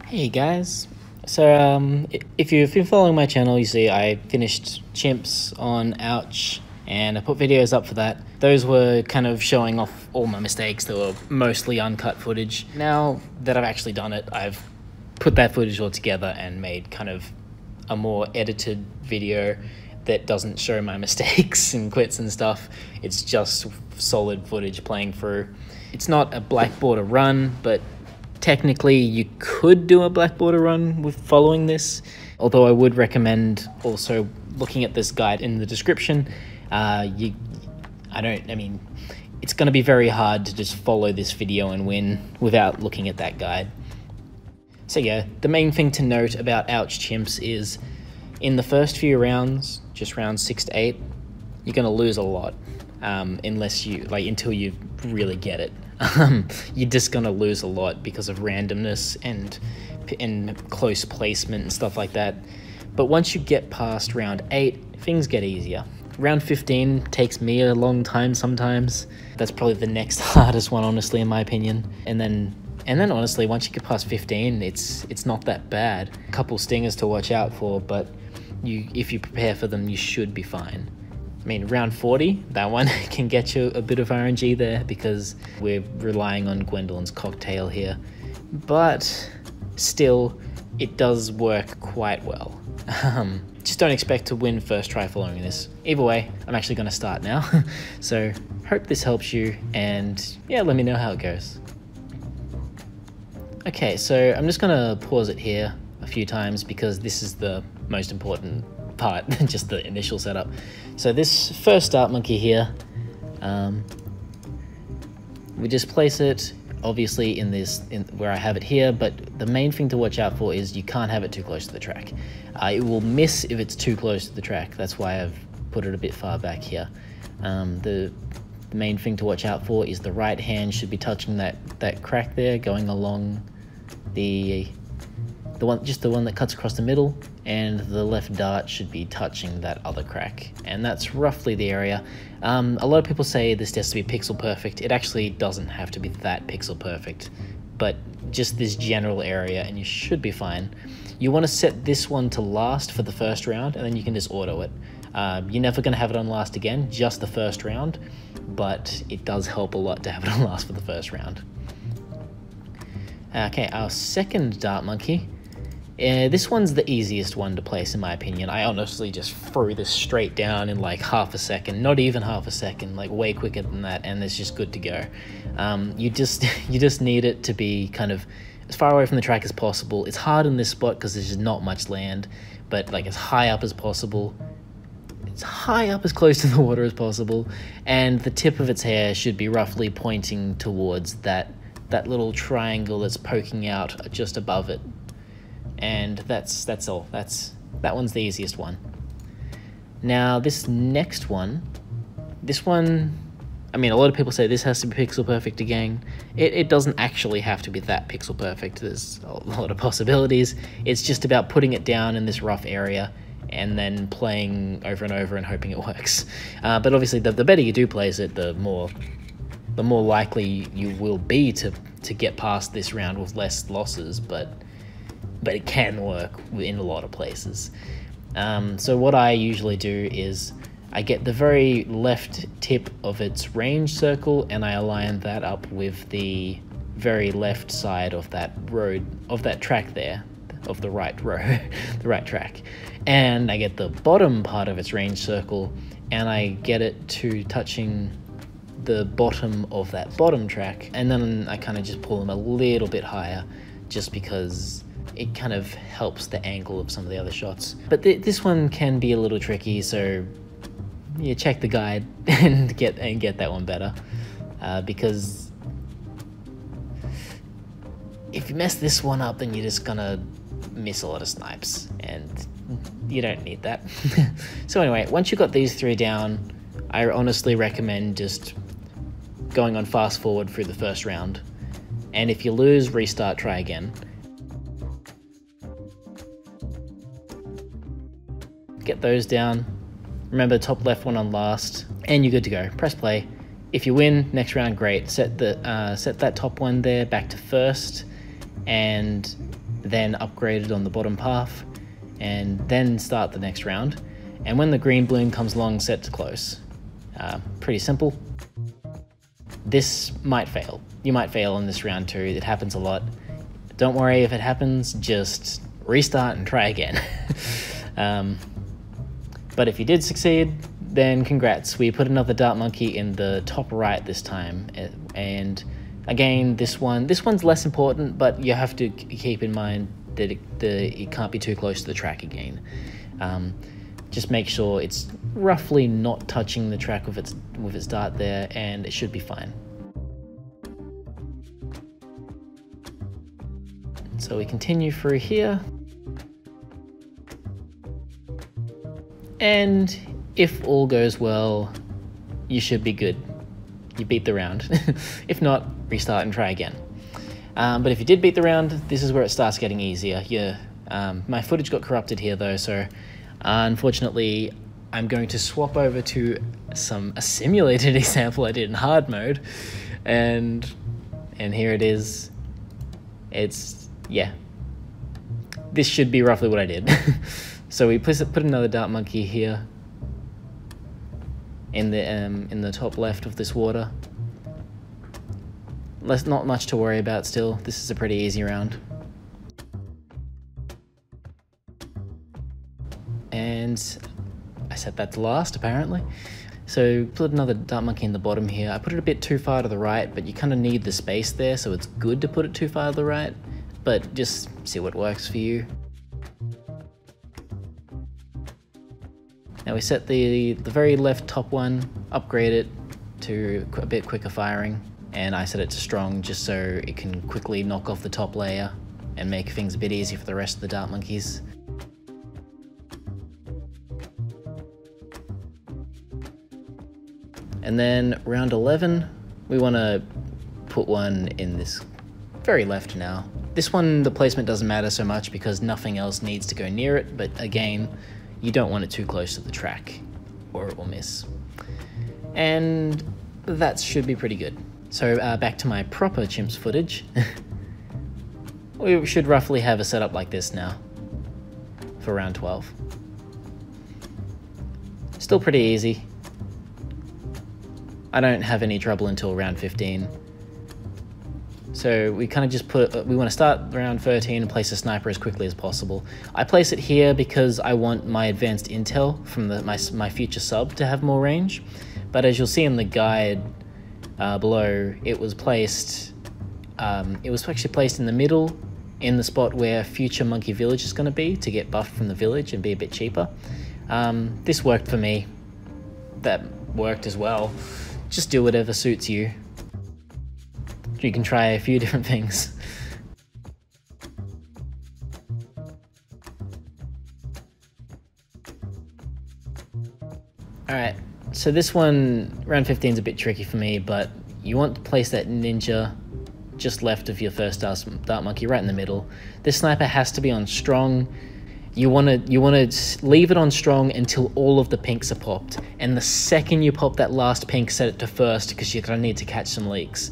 Hey guys, so if you've been following my channel, you see I finished Chimps on Ouch and I put videos up for that. Those were kind of showing off all my mistakes. They were mostly uncut footage. Now that I've actually done it, I've put that footage all together and made kind of a more edited video that doesn't show my mistakes and quits and stuff. It's just solid footage playing through. It's not a black border run, but technically you could do a black border run with following this, although I would recommend also looking at this guide in the description. It's going to be very hard to just follow this video and win without looking at that guide. So yeah, the main thing to note about Ouch Chimps is in the first few rounds, just rounds 6 to 8, you're going to lose a lot, until you really get it. You're just going to lose a lot because of randomness and close placement and stuff like that. But once you get past round 8, things get easier. Round 15 takes me a long time sometimes. That's probably the next hardest one, honestly, in my opinion. And then honestly, once you get past 15, it's not that bad. A couple stingers to watch out for, but if you prepare for them, you should be fine. I mean, round 40, that one can get you a bit of RNG there because we're relying on Gwendolyn's cocktail here. But still, it does work quite well. Just don't expect to win first try following this. Either way, I'm actually going to start now. So, hope this helps you, and yeah, let me know how it goes. Okay, so I'm just going to pause it here a few times because this is the most important part, just the initial setup. So this first start monkey here, we just place it obviously in where I have it here, but the main thing to watch out for is you can't have it too close to the track. It will miss if it's too close to the track. That's why I've put it a bit far back here. The main thing to watch out for is the right hand should be touching that crack there, going along the one that cuts across the middle, and the left dart should be touching that other crack, and that's roughly the area. A lot of people say this has to be pixel perfect. It actually doesn't have to be that pixel perfect, but just this general area and you should be fine. You want to set this one to last for the first round, and then you can just auto it. You're never going to have it on last again, just the first round, but it does help a lot to have it on last for the first round. Okay, our second dart monkey. This one's the easiest one to place in my opinion. I honestly just threw this straight down in like half a second, not even half a second, like way quicker than that, and it's just good to go. You just need it to be kind of as far away from the track as possible. It's hard in this spot because there's just not much land, but like as high up as possible. It's high up as close to the water as possible, and the tip of its hair should be roughly pointing towards that little triangle that's poking out just above it. And that's all. That one's the easiest one. Now this next one, I mean, a lot of people say this has to be pixel perfect again. It doesn't actually have to be that pixel perfect. There's a lot of possibilities. It's just about putting it down in this rough area and then playing over and over and hoping it works. But obviously the better you do place it, the more likely you will be to get past this round with less losses, but it can work in a lot of places. So what I usually do is I get the very left tip of its range circle and I align that up with the very left side of that road, of that track there, of the right road, the right track. And I get the bottom part of its range circle and I get it to touching the bottom of that bottom track, and then I kind of just pull them a little bit higher just because it kind of helps the angle of some of the other shots. But this one can be a little tricky, so yeah, check the guide and get that one better, because if you mess this one up, then you're just gonna miss a lot of snipes, and you don't need that. So anyway, once you've got these three down, I honestly recommend just going on fast forward through the first round, and if you lose, restart, try again. Get those down. Remember the top left one on last, and you're good to go. Press play. If you win, next round, great. Set that top one there back to first, and then upgrade it on the bottom path, and then start the next round. And when the green balloon comes along, set to close. Pretty simple. This might fail. You might fail in this round too. It happens a lot. Don't worry if it happens, just restart and try again. But if you did succeed, then congrats. We put another dart monkey in the top right this time. And again, this one's less important, but you have to keep in mind that it can't be too close to the track again. Just make sure it's roughly not touching the track with its dart there, and it should be fine. So we continue through here. And if all goes well, you should be good. You beat the round. If not, restart and try again. But if you did beat the round, this is where it starts getting easier. My footage got corrupted here though, so unfortunately I'm going to swap over to a simulated example I did in hard mode, and here it is. Yeah, this should be roughly what I did. So we put another dart monkey here in the top left of this water. Not much to worry about still. This is a pretty easy round. And I set that to last, apparently. So put another dart monkey in the bottom here. I put it a bit too far to the right, but you kind of need the space there, so it's good to put it too far to the right, but just see what works for you. Now we set the very left top one, upgrade it to a bit quicker firing, and I set it to strong just so it can quickly knock off the top layer and make things a bit easier for the rest of the dart monkeys. And then round 11, we want to put one in this very left now. This one, the placement doesn't matter so much because nothing else needs to go near it, but again, you don't want it too close to the track or it will miss. And that should be pretty good. So back to my proper chimps footage. We should roughly have a setup like this now for round 12. Still pretty easy. I don't have any trouble until round 15. So we kind of just we want to start round 13 and place a sniper as quickly as possible. I place it here because I want my advanced intel from my future sub to have more range. But as you'll see in the guide below, it was actually placed in the middle, in the spot where future monkey village is going to be, to get buffed from the village and be a bit cheaper. This worked for me. That worked as well. Just do whatever suits you. You can try a few different things. Alright, so this one, round 15 is a bit tricky for me, but you want to place that ninja just left of your first dart monkey, right in the middle. This sniper has to be on strong. You want to leave it on strong until all of the pinks are popped, and the second you pop that last pink, set it to first because you're going to need to catch some leaks.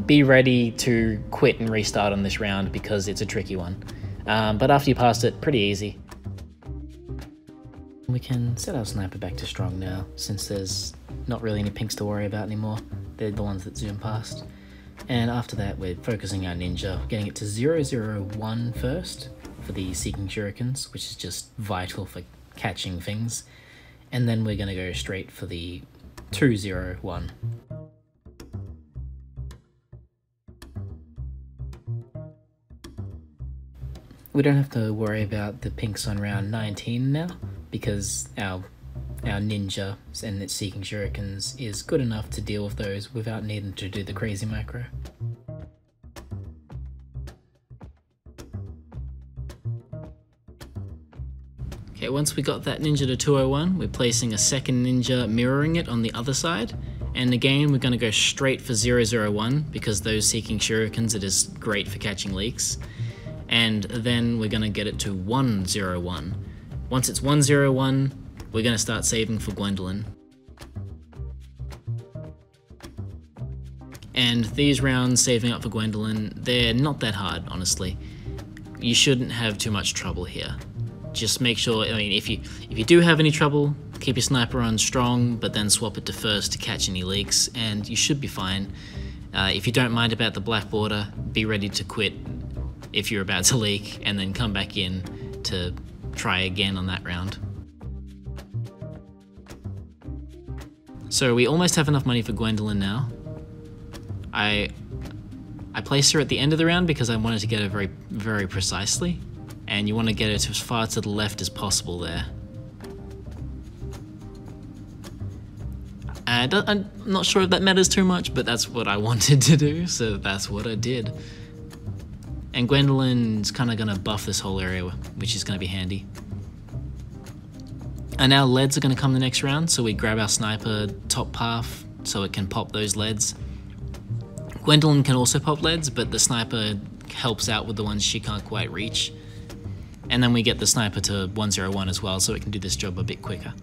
Be ready to quit and restart on this round because it's a tricky one. But after you pass it, pretty easy. We can set our sniper back to strong now, since there's not really any pinks to worry about anymore. They're the ones that zoom past. And after that, we're focusing our ninja, getting it to 001 first for the seeking shurikens, which is just vital for catching things. And then we're going to go straight for the 201. We don't have to worry about the pinks on round 19 now, because our ninja and its seeking shurikens is good enough to deal with those without needing to do the crazy macro. Okay, once we got that ninja to 201, we're placing a second ninja mirroring it on the other side. And again, we're going to go straight for 001 because those seeking shurikens, it is great for catching leaks. And then we're going to get it to 101. Once it's 101, we're going to start saving for Gwendolyn. And these rounds saving up for Gwendolyn, they're not that hard, honestly. you shouldn't have too much trouble here. Just make sure, I mean, if you do have any trouble, keep your sniper on strong, but then swap it to first to catch any leaks, and you should be fine. If you don't mind about the black border, be ready to quit if you're about to leak, and then come back in to try again on that round. So we almost have enough money for Gwendolyn now. I placed her at the end of the round because I wanted to get her very, very precisely, and you want to get her as far to the left as possible there. And I'm not sure if that matters too much, but that's what I wanted to do, so that's what I did. And Gwendolyn's kind of going to buff this whole area, which is going to be handy. And our leads are going to come the next round, so we grab our sniper top path so it can pop those leads. Gwendolyn can also pop leads, but the sniper helps out with the ones she can't quite reach. And then we get the sniper to 101 as well, so it can do this job a bit quicker.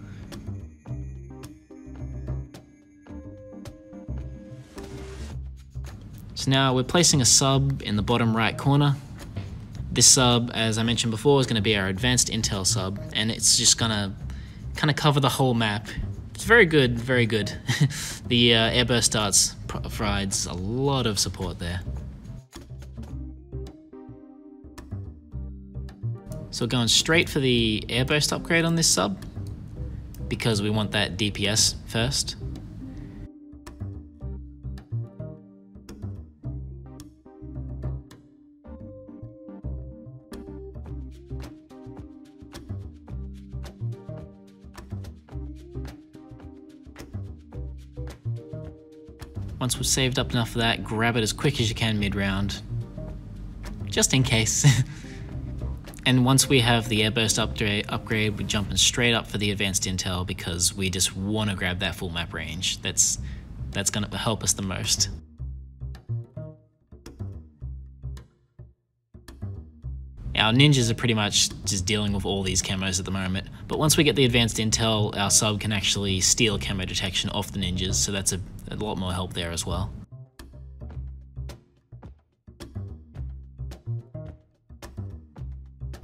So now we're placing a sub in the bottom right corner. This sub, as I mentioned before, is going to be our advanced intel sub, and it's just going to kind of cover the whole map. It's very good, very good. The airburst starts provides a lot of support there. So we're going straight for the airburst upgrade on this sub, because we want that DPS first. Once we've saved up enough of that, grab it as quick as you can mid-round, just in case. And once we have the airburst upgrade, we're jumping straight up for the advanced intel because we just want to grab that full map range. That's going to help us the most. Our ninjas are pretty much just dealing with all these camos at the moment, but once we get the advanced intel, our sub can actually steal camo detection off the ninjas, so that's a lot more help there as well.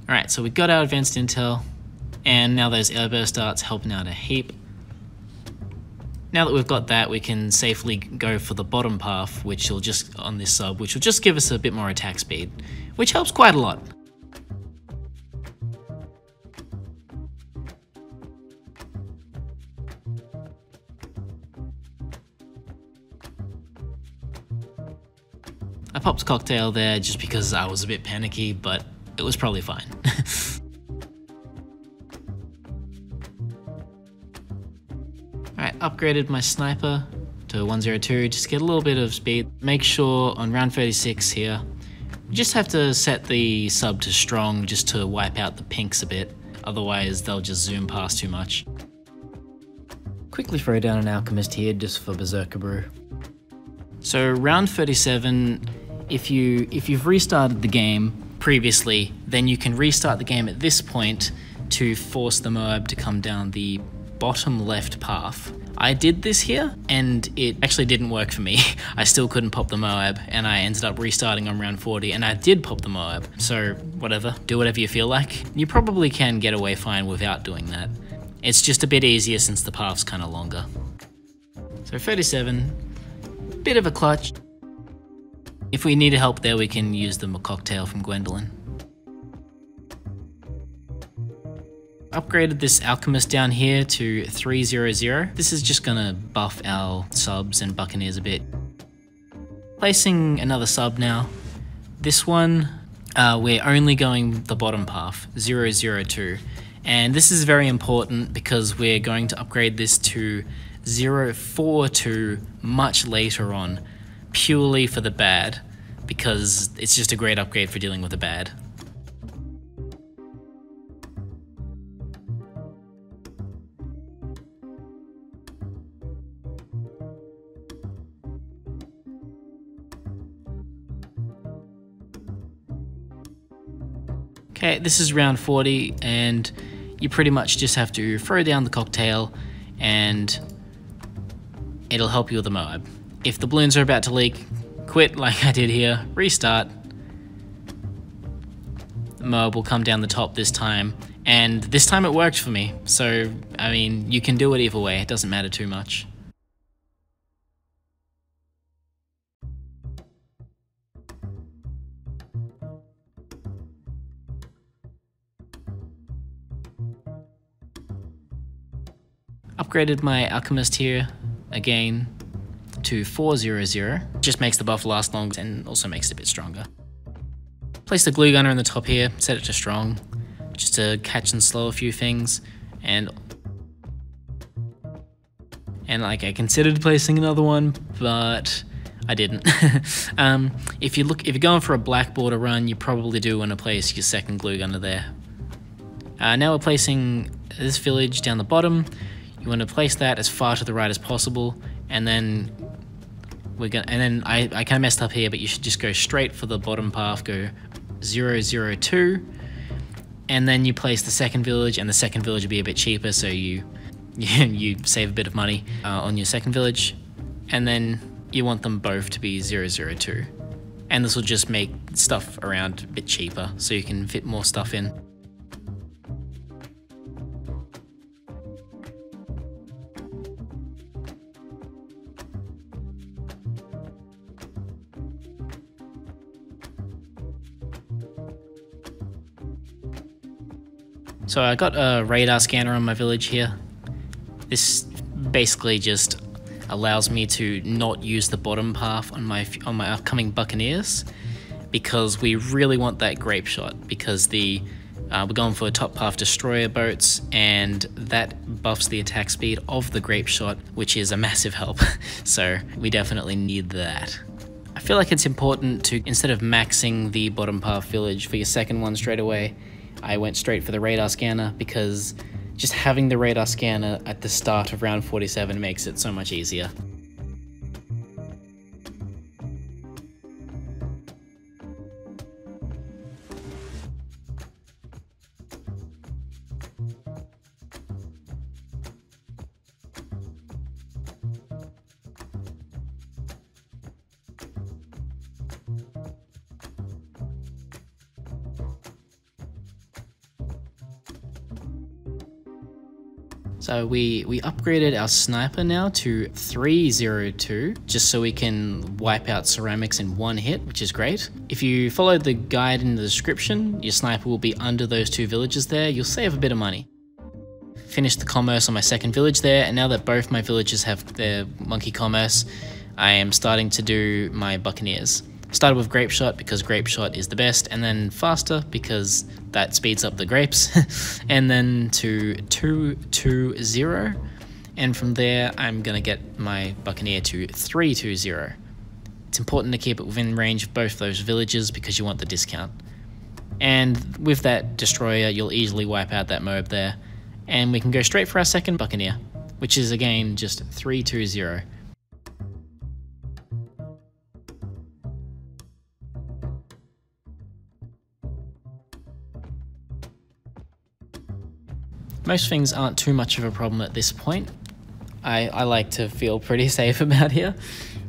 Alright, so we got our advanced intel, and now those airburst darts helping out a heap. Now that we've got that, we can safely go for the bottom path, which will just, on this sub, which will just give us a bit more attack speed, which helps quite a lot. I popped a cocktail there just because I was a bit panicky, but it was probably fine. Alright, upgraded my sniper to 102, just get a little bit of speed. Make sure on round 36 here, you just have to set the sub to strong just to wipe out the pinks a bit, otherwise they'll just zoom past too much. Quickly throw down an alchemist here just for Berserker Brew. So round 37, if you've restarted the game previously, then you can restart the game at this point to force the Moab to come down the bottom left path. I did this here and it actually didn't work for me. I still couldn't pop the Moab and I ended up restarting on round 40 and I did pop the Moab. So whatever, do whatever you feel like. You probably can get away fine without doing that. It's just a bit easier since the path's kind of longer. So 37, bit of a clutch. If we needed help there, we can use the cocktail from Gwendolyn. Upgraded this alchemist down here to 300. This is just gonna buff our subs and buccaneers a bit. Placing another sub now. This one, we're only going the bottom path, 002. And this is very important because we're going to upgrade this to 042 much later on, purely for the bad, because it's just a great upgrade for dealing with the bad. Okay, this is round 40 and you pretty much just have to throw down the cocktail and it'll help you with the Moab. If the balloons are about to leak, quit like I did here, restart, mob will come down the top this time, and this time it worked for me. So, I mean, you can do it either way, it doesn't matter too much. Upgraded my alchemist here again to 400. Just makes the buff last longer and also makes it a bit stronger. Place the glue gunner in the top here, set it to strong, just to catch and slow a few things, and like I considered placing another one, but I didn't. If you're going for a black border run, you probably do want to place your second glue gunner there. Now we're placing this village down the bottom. You want to place that as far to the right as possible, and then I kind of messed up here, but you should just go straight for the bottom path, go 002, and then you place the second village, and the second village will be a bit cheaper, so you save a bit of money on your second village, and then you want them both to be 002, and this will just make stuff around a bit cheaper, so you can fit more stuff in. So I got a radar scanner on my village here. This basically just allows me to not use the bottom path on my upcoming buccaneers, because we really want that grape shot, because we're going for top path destroyer boats, and that buffs the attack speed of the grape shot, which is a massive help. So we definitely need that. I feel like it's important to, instead of maxing the bottom path village for your second one straight away, I went straight for the radar scanner, because just having the radar scanner at the start of round 47 makes it so much easier. So we upgraded our sniper now to 302, just so we can wipe out ceramics in one hit, which is great. If you follow the guide in the description, your sniper will be under those two villages there. You'll save a bit of money. Finished the commerce on my second village there, and now that both my villages have their monkey commerce, I am starting to do my buccaneers. Started with grape shot because grape shot is the best, and then faster because that speeds up the grapes, and then to 220, and from there I'm gonna get my buccaneer to 320. It's important to keep it within range of both those villages because you want the discount. And with that destroyer, you'll easily wipe out that mob there, and we can go straight for our second buccaneer, which is again just 320. Most things aren't too much of a problem at this point. I like to feel pretty safe about here,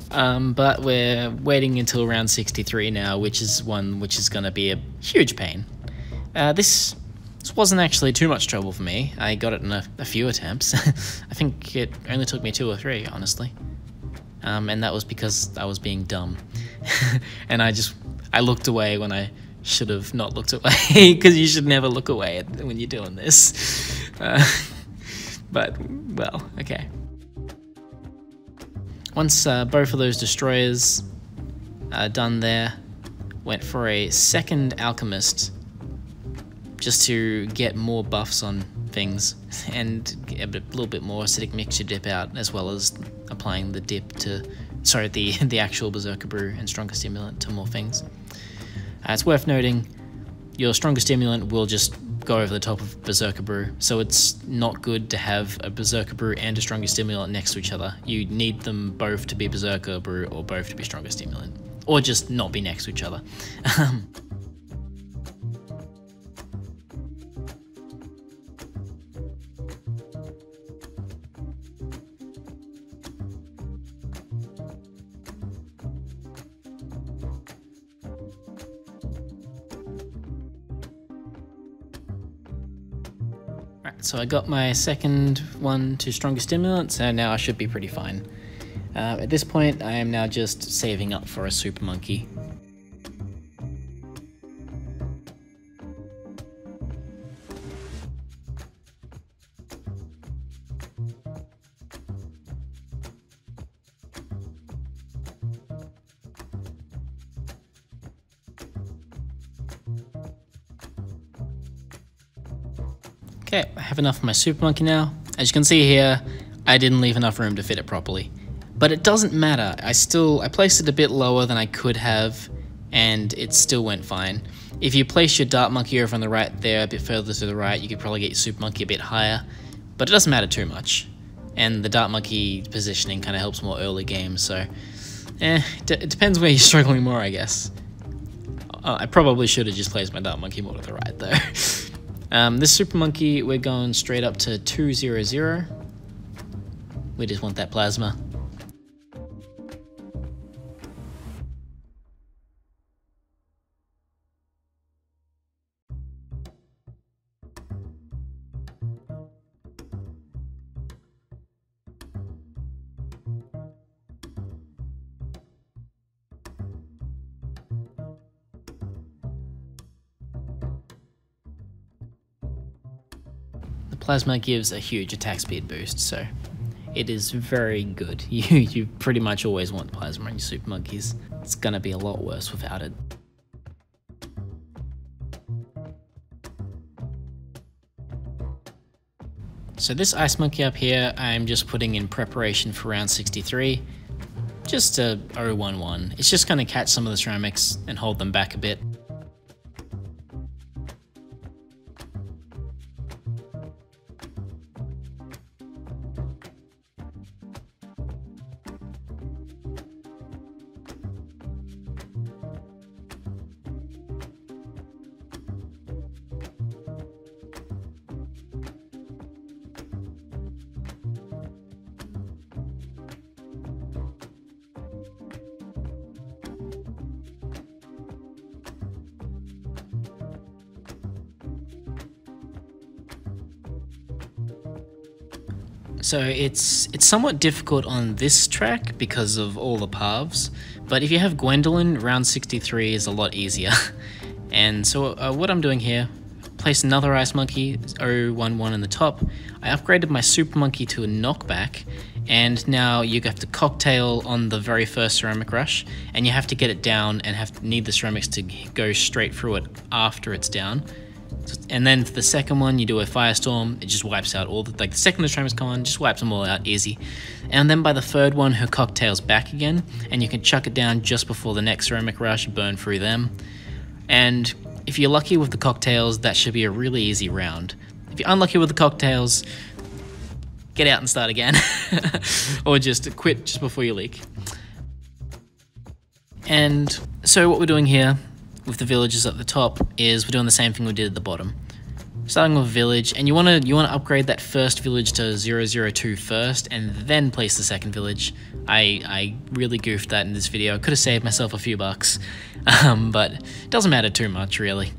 but we're waiting until round 63 now, which is going to be a huge pain. This wasn't actually too much trouble for me. I got it in a few attempts. I think it only took me 2 or 3, honestly, and that was because I was being dumb, and I looked away when I should have not looked away, because you should never look away when you're doing this. But, well, okay. Once both of those destroyers are done there, went for a second alchemist, just to get more buffs on things, and get a little bit more acidic mixture dip out, as well as applying the dip to, sorry, the actual berserker brew and stronger stimulant to more things. It's worth noting, your stronger stimulant will just go over the top of berserker brew, so it's not good to have a berserker brew and a stronger stimulant next to each other. You need them both to be berserker brew or both to be stronger stimulant, or just not be next to each other. so I got my second one to stronger stimulant, so now I should be pretty fine. At this point, I am now just saving up for a super monkey. Okay, I have enough of my super monkey now. As you can see here, I didn't leave enough room to fit it properly. But it doesn't matter, I placed it a bit lower than I could have, and it still went fine. If you place your dart monkey over on the right there, a bit further to the right, you could probably get your super monkey a bit higher, but it doesn't matter too much. And the dart monkey positioning kind of helps more early game, so it depends where you're struggling more, I guess. I probably should have just placed my dart monkey more to the right though. This super monkey, we're going straight up to 200. We just want that plasma. Plasma gives a huge attack speed boost, so it is very good. You pretty much always want plasma on your super monkeys. It's gonna be a lot worse without it. So this ice monkey up here, I'm just putting in preparation for round 63. Just a 011. It's just gonna catch some of the ceramics and hold them back a bit. So it's somewhat difficult on this track because of all the paths, but if you have Gwendolyn, round 63 is a lot easier. And so what I'm doing here, place another ice monkey, 011 in the top. I upgraded my super monkey to a knockback, and now you have to cocktail on the very first ceramic rush, and you have to get it down and need the ceramics to go straight through it after it's down. And then for the second one, you do a firestorm. It just wipes out all the second the ceramics come on, just wipes them all out easy. And then by the third one, her cocktails back again, and you can chuck it down just before the next ceramic rush, burn through them. And if you're lucky with the cocktails, that should be a really easy round. If you're unlucky with the cocktails, get out and start again, or just quit just before you leak. And so what we're doing here with the villages at the top is we're doing the same thing we did at the bottom. Starting with a village, and you want to upgrade that first village to 002 first, and then place the second village. I really goofed that in this video. I could have saved myself a few bucks, but it doesn't matter too much really.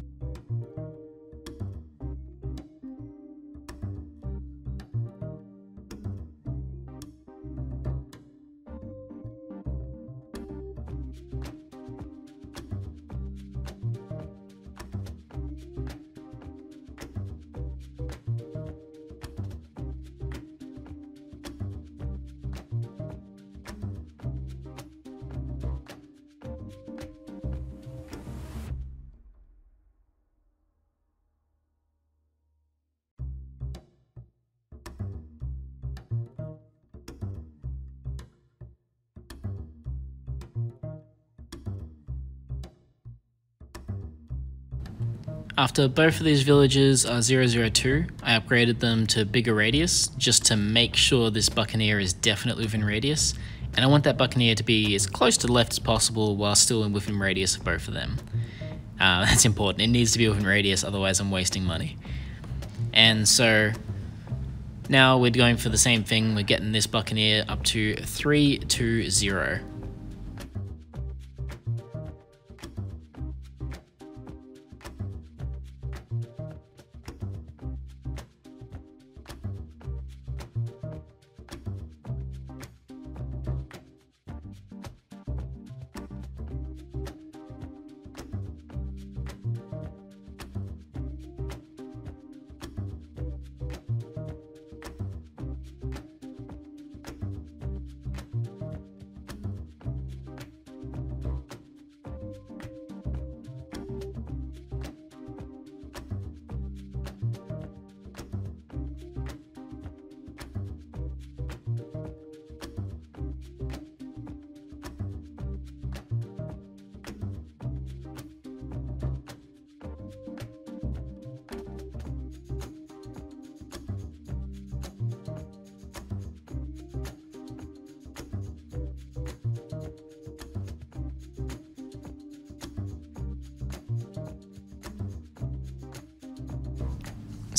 After both of these villages are 002, I upgraded them to bigger radius, just to make sure this buccaneer is definitely within radius, and I want that buccaneer to be as close to the left as possible while still within radius of both of them. That's important, it needs to be within radius, otherwise I'm wasting money. And so now we're going for the same thing, we're getting this buccaneer up to 320.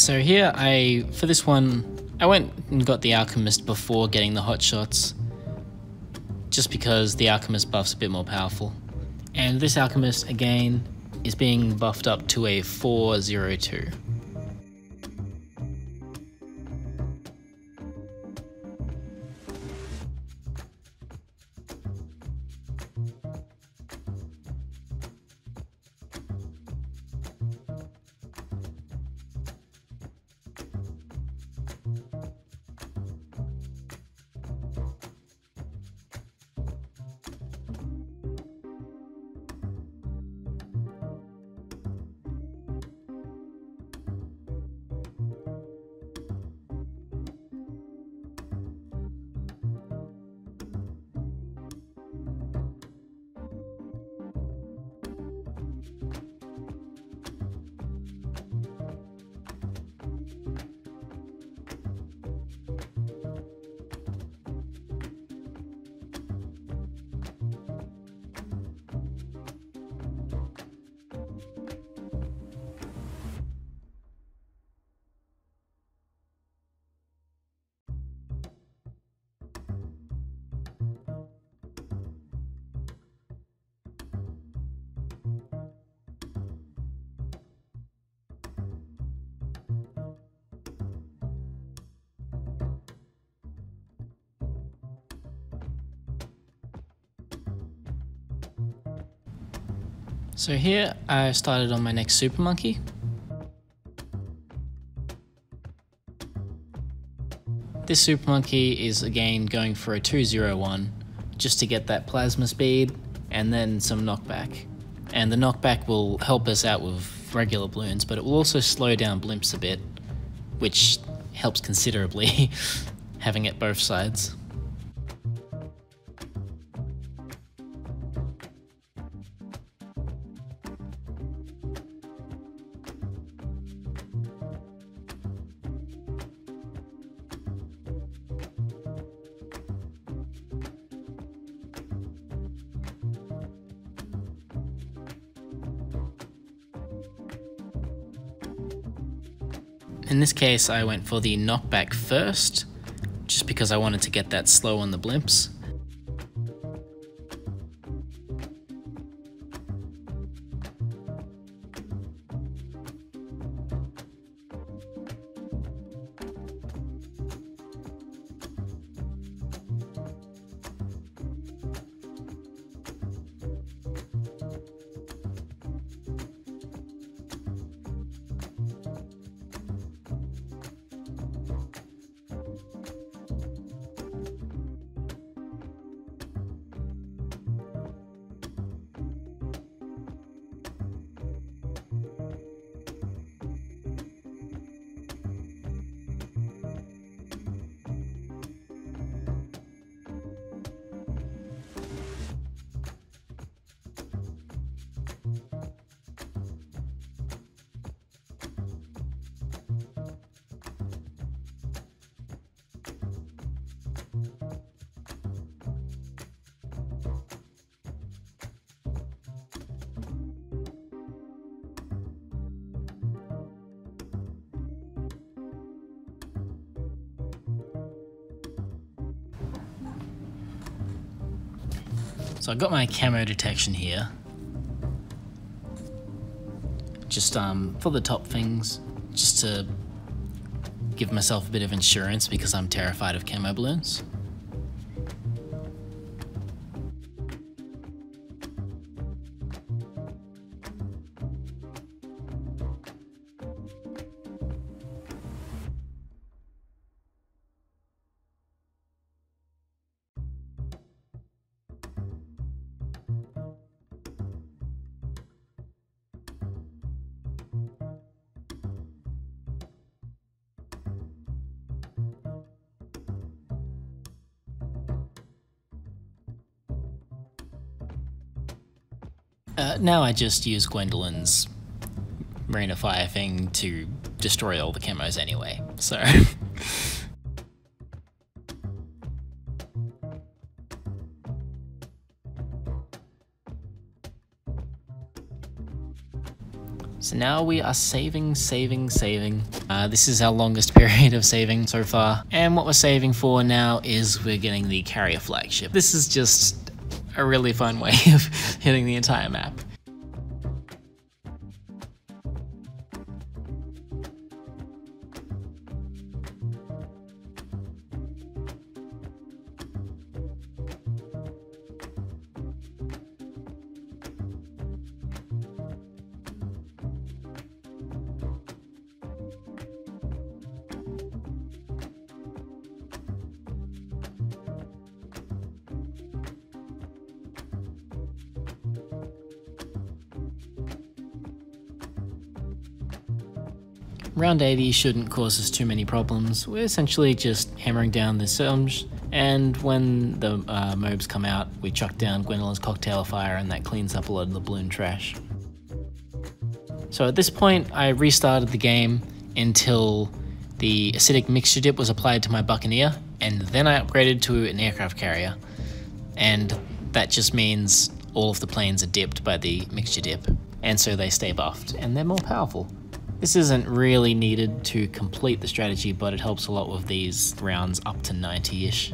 So here for this one, I went and got the alchemist before getting the hot shots, just because the alchemist buff's a bit more powerful. And this alchemist, again, is being buffed up to a 402. So here I started on my next super monkey. This super monkey is again going for a 201 just to get that plasma speed and then some knockback. And the knockback will help us out with regular balloons, but it will also slow down blimps a bit, which helps considerably having it both sides. In this case, I went for the knockback first, just because I wanted to get that slow on the blimps. So I got my camo detection here, just for the top things, just to give myself a bit of insurance because I'm terrified of camo balloons. Now I just use Gwendolyn's Marina Fire thing to destroy all the camos anyway, so... So now we are saving. This is our longest period of saving so far. And what we're saving for now is we're getting the carrier flagship. This is just a really fun way of hitting the entire map. Round 80 shouldn't cause us too many problems. We're essentially just hammering down the Selms, and when the mobs come out, we chuck down Gwendolyn's cocktail fire, and that cleans up a lot of the balloon trash. So at this point, I restarted the game until the acidic mixture dip was applied to my buccaneer, and then I upgraded to an aircraft carrier. And that just means all of the planes are dipped by the mixture dip, and so they stay buffed, and they're more powerful. This isn't really needed to complete the strategy, but it helps a lot with these rounds up to 90-ish.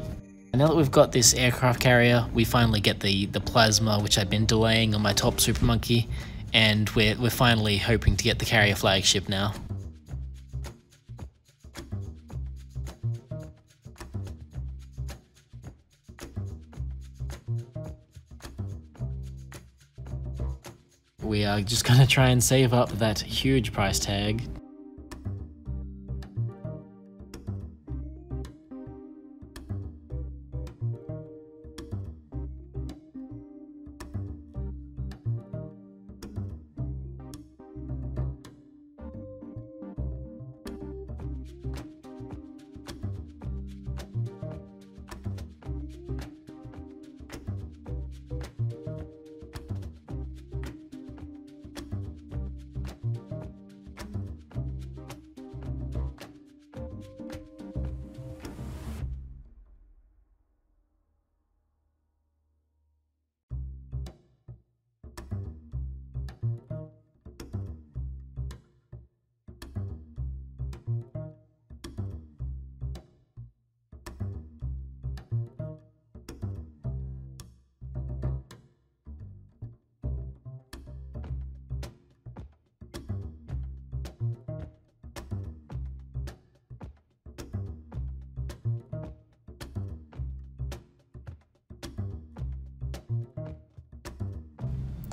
Now that we've got this aircraft carrier, we finally get the plasma, which I've been delaying on my top super monkey, and we're finally hoping to get the carrier flagship now. We are just going to try and save up that huge price tag.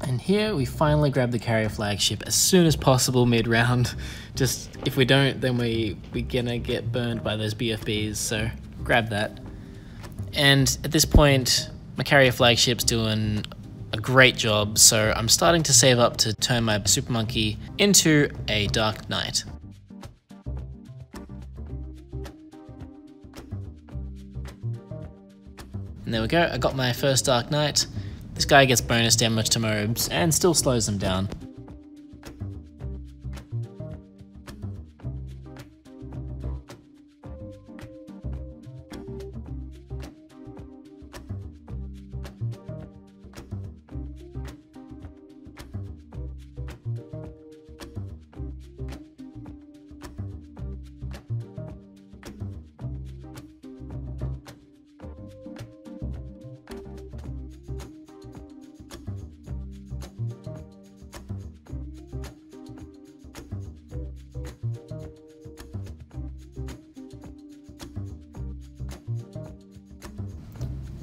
And here we finally grab the carrier flagship as soon as possible mid-round. Just, if we don't, then we're gonna get burned by those BFBs, so grab that. And at this point, my carrier flagship's doing a great job, so I'm starting to save up to turn my super monkey into a Dark Knight. And there we go, I got my first Dark Knight. This guy gets bonus damage to mobs and still slows them down.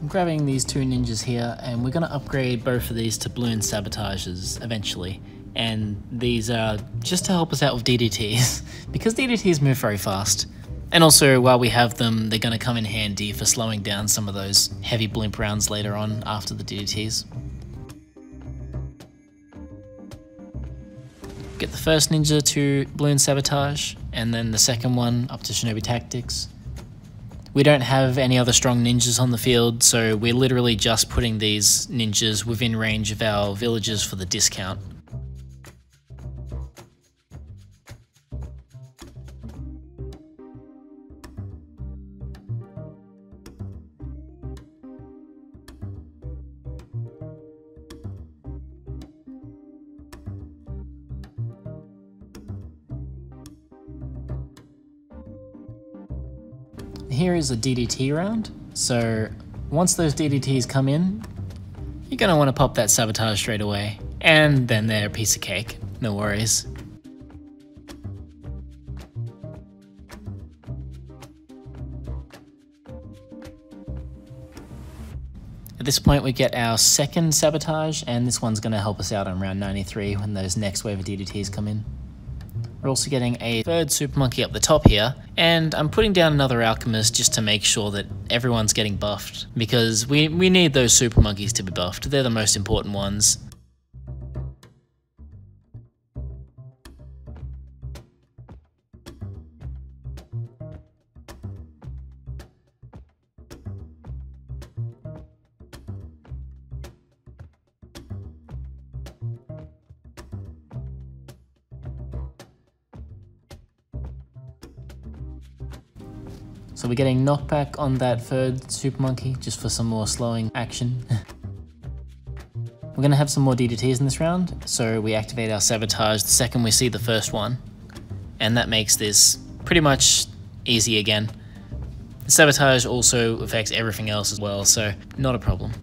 I'm grabbing these two ninjas here, and we're going to upgrade both of these to balloon sabotages eventually. And these are just to help us out with DDTs, because DDTs move very fast. And also, while we have them, they're going to come in handy for slowing down some of those heavy blimp rounds later on after the DDTs. Get the first ninja to balloon sabotage, and then the second one up to shinobi tactics. We don't have any other strong ninjas on the field, so we're literally just putting these ninjas within range of our villagers for the discount. here is a DDT round. So once those DDTs come in, you're gonna wanna pop that sabotage straight away. And then they're a piece of cake, no worries. At this point we get our second sabotage, and this one's going to help us out on round 93 when those next wave of DDTs come in. We're also getting a third super monkey up the top here, and I'm putting down another alchemist just to make sure that everyone's getting buffed, because we need those super monkeys to be buffed. They're the most important ones. So we're getting knockback on that third super monkey just for some more slowing action. We're going to have some more DDTs in this round, so we activate our sabotage the second we see the first one, and that makes this pretty much easy again. The sabotage also affects everything else as well, so not a problem.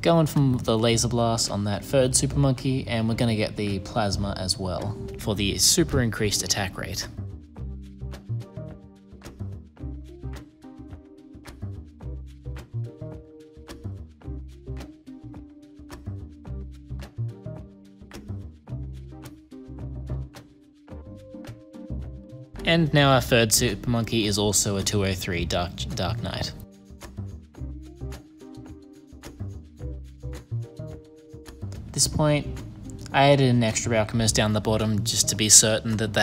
Going from the laser blast on that third super monkey, and we're going to get the plasma as well for the super increased attack rate. And now our third super monkey is also a 203 Dark Knight. At this point, I added an extra alchemist down the bottom just to be certain that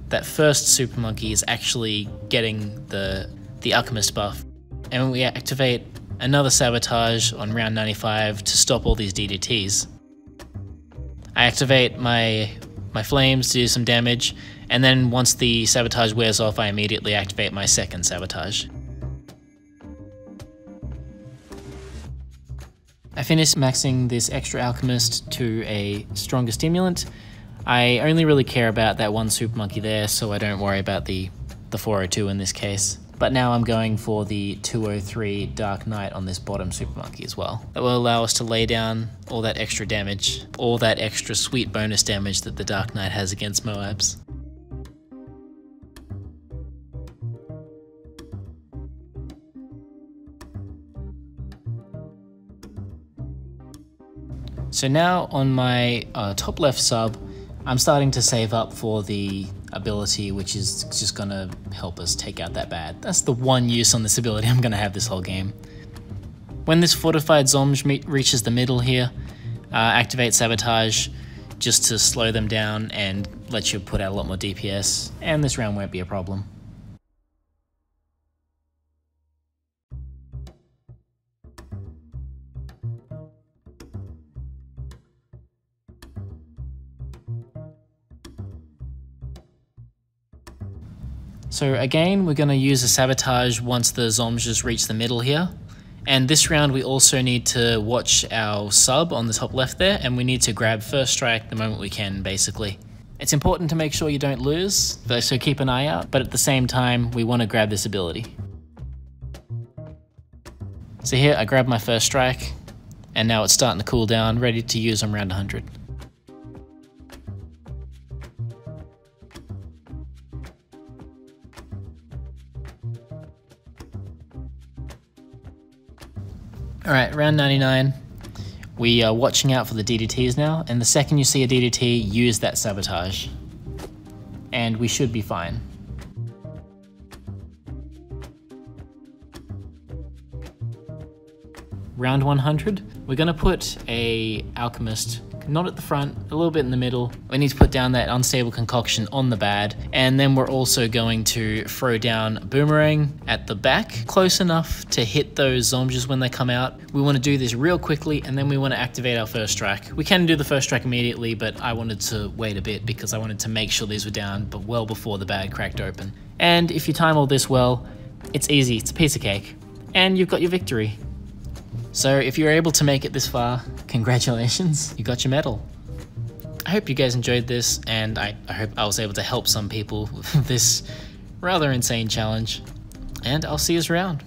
that first super monkey is actually getting the alchemist buff. And we activate another sabotage on round 95 to stop all these DDTs. I activate my flames to do some damage, and then once the sabotage wears off, I immediately activate my second sabotage. I finished maxing this extra alchemist to a stronger stimulant. I only really care about that one super monkey there, so I don't worry about the 402 in this case. But now I'm going for the 203 Dark Knight on this bottom super monkey as well. That will allow us to lay down all that extra damage, all that extra sweet bonus damage that the Dark Knight has against Moabs. So now on my top left sub, I'm starting to save up for the ability, which is just gonna help us take out that bad. That's the one use on this ability I'm gonna have this whole game. When this fortified Zomj reaches the middle here, activate sabotage just to slow them down and let you put out a lot more DPS, and this round won't be a problem. So again, we're going to use a sabotage once the Zomjs reach the middle here. And this round we also need to watch our sub on the top left there, and we need to grab first strike the moment we can, basically. It's important to make sure you don't lose, so keep an eye out, but at the same time, we want to grab this ability. So here, I grab my first strike, and now it's starting to cool down, ready to use on round 100. Alright, round 99, we are watching out for the DDTs now, and the second you see a DDT, use that sabotage. And we should be fine. Round 100, we're going to put a alchemist, not at the front, a little bit in the middle. We need to put down that unstable concoction on the bad, and then we're also going to throw down boomerang at the back, close enough to hit those Zomjs when they come out. We want to do this real quickly, and then we want to activate our first strike. We can do the first strike immediately, but I wanted to wait a bit because I wanted to make sure these were down, but well before the bag cracked open. And if you time all this well, it's easy, it's a piece of cake, and you've got your victory. So if you're able to make it this far, Congratulations, you got your medal. I hope you guys enjoyed this, and I hope I was able to help some people with this rather insane challenge. And I'll see you around.